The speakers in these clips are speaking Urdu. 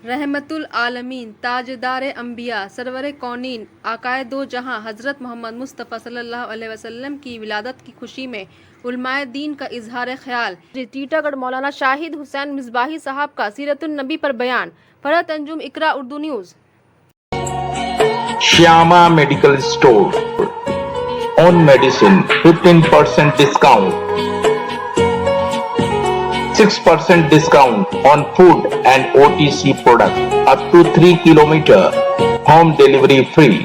رحمت العالمین، تاجدار انبیاء، سرور کونین، آقائے دو جہاں حضرت محمد مصطفیٰ صلی اللہ علیہ وسلم کی ولادت کی خوشی میں علماء دین کا اظہار خیال۔ ٹیٹا گڑھ مولانا شاہد حسین مصباحی صاحب کا سیرت النبی پر بیان۔ Farhat Anjum, Iqra Urdu news. Shyama Medical Store. On medicine, 15% discount. 6% discount on food and OTC products up to 3 kilometer. Home delivery free.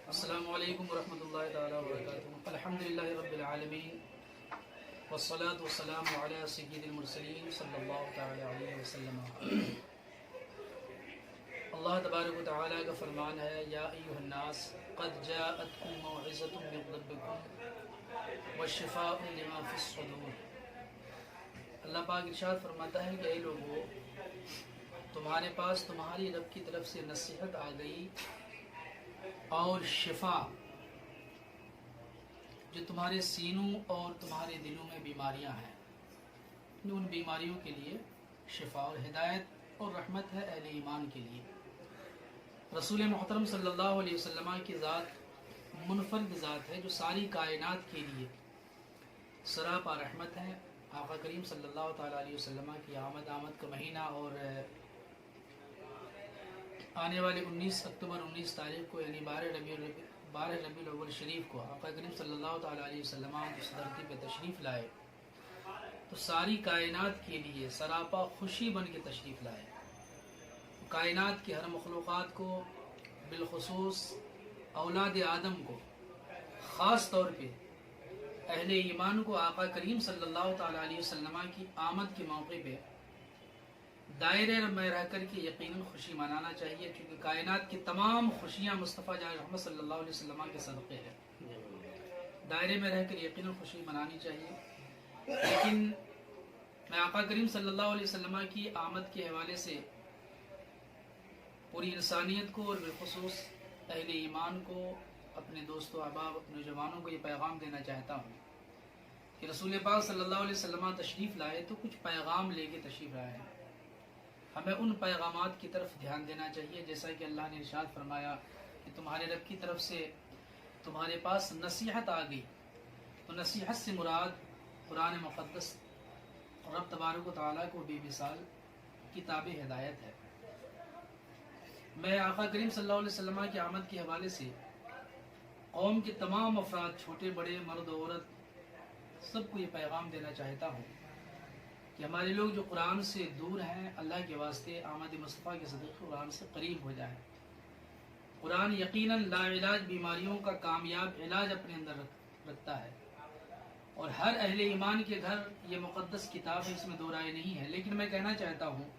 السلام علیکم ورحمۃ اللہ تعالیٰ وبرکاتہ۔ الحمدللہ رب العالمین والصلاة والسلام علی سید المرسلین صلی اللہ تعالیٰ علیہ وسلم۔ اللہ تبارک و تعالیٰ کا فرمان ہے، یا ایھا الناس قد جاءتکم موعظۃ من ربکم والشفاء لما فی الصدور۔ اللہ پاک ارشاد فرماتا ہے کہ اے لوگو، تمہارے پاس تمہاری رب کی طرف سے نصیحت آ گئی اور شفا جو تمہارے سینوں اور تمہارے دلوں میں بیماریاں ہیں، ان بیماریوں کے لیے شفا اور ہدایت اور رحمت ہے اہل ایمان کے لیے۔ رسول محترم صلی اللہ علیہ وسلم کی ذات منفرد ذات ہے جو ساری کائنات کے لیے سراپا رحمت ہے۔ آقا کریم صلی اللہ تعالیٰ علیہ وسلم کی آمد کا مہینہ اور آنے والے 19 اکتوبر 19 تاریخ کو یعنی 12 ربیع الاول شریف کو آقا کریم صلی اللہ تعالیٰ علیہ وسلم اس دھرتی پہ تشریف لائے تو ساری کائنات کے لیے سراپا خوشی بن کے تشریف لائے۔ کائنات کی ہر مخلوقات کو، بالخصوص اولاد آدم کو، خاص طور پہ اہل ایمان کو آقا کریم صلی اللہ تعالیٰ علیہ وسلم کی آمد کے موقع پہ دائرے میں رہ کر کے یقیناً خوشی منانا چاہیے، کیونکہ کائنات کی تمام خوشیاں مصطفیٰ جان محمد صلی اللہ علیہ وسلم کے صدقے ہیں۔ دائرے میں رہ کر یقیناً خوشی منانی چاہیے، لیکن میں آقا کریم صلی اللہ علیہ وسلم کی آمد کے حوالے سے پوری انسانیت کو اور بالخصوص اہل ایمان کو، اپنے دوست و احباب، اپنے جوانوں کو یہ پیغام دینا چاہتا ہوں کہ رسول پاک صلی اللہ علیہ وسلم تشریف لائے تو کچھ پیغام لے کے تشریف لائے ہیں۔ ہمیں ان پیغامات کی طرف دھیان دینا چاہیے، جیسا کہ اللہ نے ارشاد فرمایا کہ تمہارے رب کی طرف سے تمہارے پاس نصیحت آ گئی۔ تو نصیحت سے مراد قرآن مقدس، رب تبارک و تعالیٰ کو بے مثال کتاب ہدایت ہے۔ میں آقا کریم صلی اللہ علیہ وسلم کی آمد کے حوالے سے قوم کے تمام افراد، چھوٹے بڑے، مرد عورت، سب کو یہ پیغام دینا چاہتا ہوں کہ ہمارے لوگ جو قرآن سے دور ہیں، اللہ کے واسطے آمد مصطفیٰ کے صدقے قرآن سے قریب ہو جائیں۔ قرآن یقیناً لا علاج بیماریوں کا کامیاب علاج اپنے اندر رکھتا ہے، اور ہر اہل ایمان کے گھر یہ مقدس کتاب ہے، اس میں دو رائے نہیں ہے۔ لیکن میں کہنا چاہتا ہوں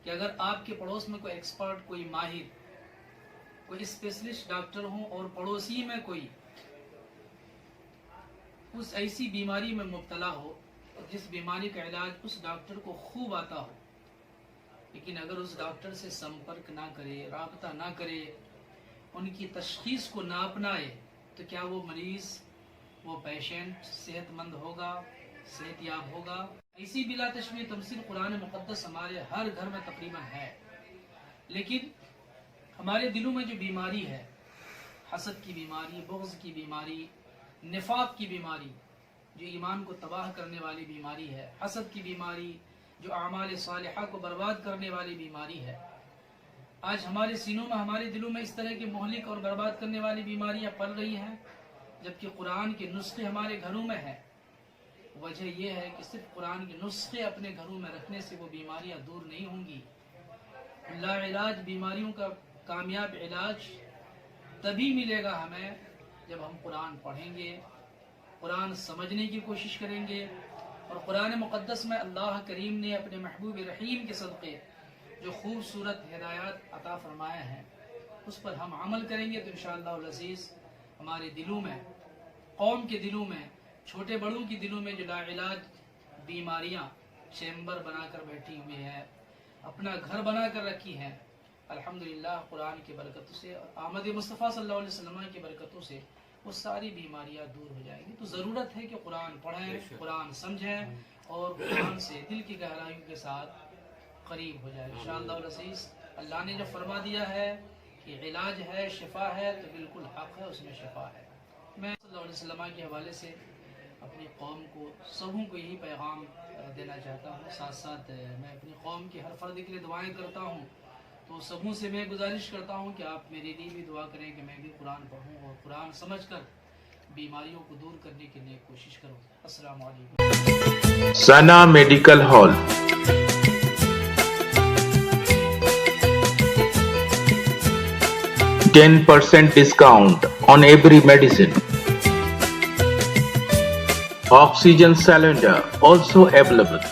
کہ اگر آپ کے پڑوس میں کوئی ایکسپرٹ، کوئی ماہر، کوئی اسپیشلسٹ ڈاکٹر ہوں اور پڑوسی میں کوئی اس ایسی بیماری میں مبتلا ہو جس بیماری کا علاج اس ڈاکٹر کو خوب آتا ہو، لیکن اگر اس ڈاکٹر سے سمپرک نہ کرے، رابطہ نہ کرے، ان کی تشخیص کو نہ اپنائے، تو کیا وہ مریض، وہ پیشنٹ صحت مند ہوگا، صحت یاب ہوگا؟ ایسی بلا تشبیہ تمثیل قرآن مقدس ہمارے ہر گھر میں تقریباً ہے، لیکن ہمارے دلوں میں جو بیماری ہے، حسد کی بیماری، بغض کی بیماری، نفاق کی بیماری، جو ایمان کو تباہ کرنے والی بیماری ہے، حسد کی بیماری جو اعمال صالحہ کو برباد کرنے والی بیماری ہے، آج ہمارے سینوں میں، ہمارے دلوں میں اس طرح کی مہلک اور برباد کرنے والی بیماریاں پل رہی ہیں، جبکہ قرآن کے نسخے ہمارے گھروں میں ہیں۔ وجہ یہ ہے کہ صرف قرآن کے نسخے اپنے گھروں میں رکھنے سے وہ بیماریاں دور نہیں ہوں گی۔ لا علاج بیماریوں کا کامیاب علاج تبھی ملے گا ہمیں جب ہم قرآن پڑھیں گے، قرآن سمجھنے کی کوشش کریں گے، اور قرآن مقدس میں اللہ کریم نے اپنے محبوب رحیم کے صدقے جو خوبصورت ہدایات عطا فرمائے ہیں اس پر ہم عمل کریں گے تو انشاءاللہ العزیز ہمارے دلوں میں، قوم کے دلوں میں، چھوٹے بڑوں کی دلوں میں جو لا علاج بیماریاں چیمبر بنا کر بیٹھی ہوئی ہیں، اپنا گھر بنا کر رکھی ہیں، الحمدللہ قرآن کی برکتوں سے اور آمد مصطفیٰ صلی اللہ علیہ وسلم کی برکتوں سے وہ ساری بیماریاں دور ہو جائیں گی. تو ضرورت ہے کہ قرآن پڑھیں, قرآن سمجھیں اور قرآن سے دل کی گہرائیوں کے ساتھ قریب ہو جائے انشاءاللہ العزیز. اللہ نے جو فرما دیا ہے کہ علاج ہے, شفا ہے, تو بالکل حق ہے, اس میں شفا ہے. میں صلی اللہ علیہ وسلم کے حوالے سے اپنی قوم کو, سبوں کو یہی پیغام دینا چاہتا ہوں. ساتھ ساتھ میں اپنی قوم کے ہر فرد کے لیے دعائیں کرتا ہوں. تو سبوں سے میں گزارش کرتا ہوں کہ آپ میرے لیے بھی دعا کریں کہ میں بھی قرآن پڑھوں اور قرآن سمجھ کر بیماریوں کو دور کرنے کے لیے کوشش کروں. السلام علیکم. Sana Medical Hall. 10% discount on every medicine. Oxygen cylinder also available.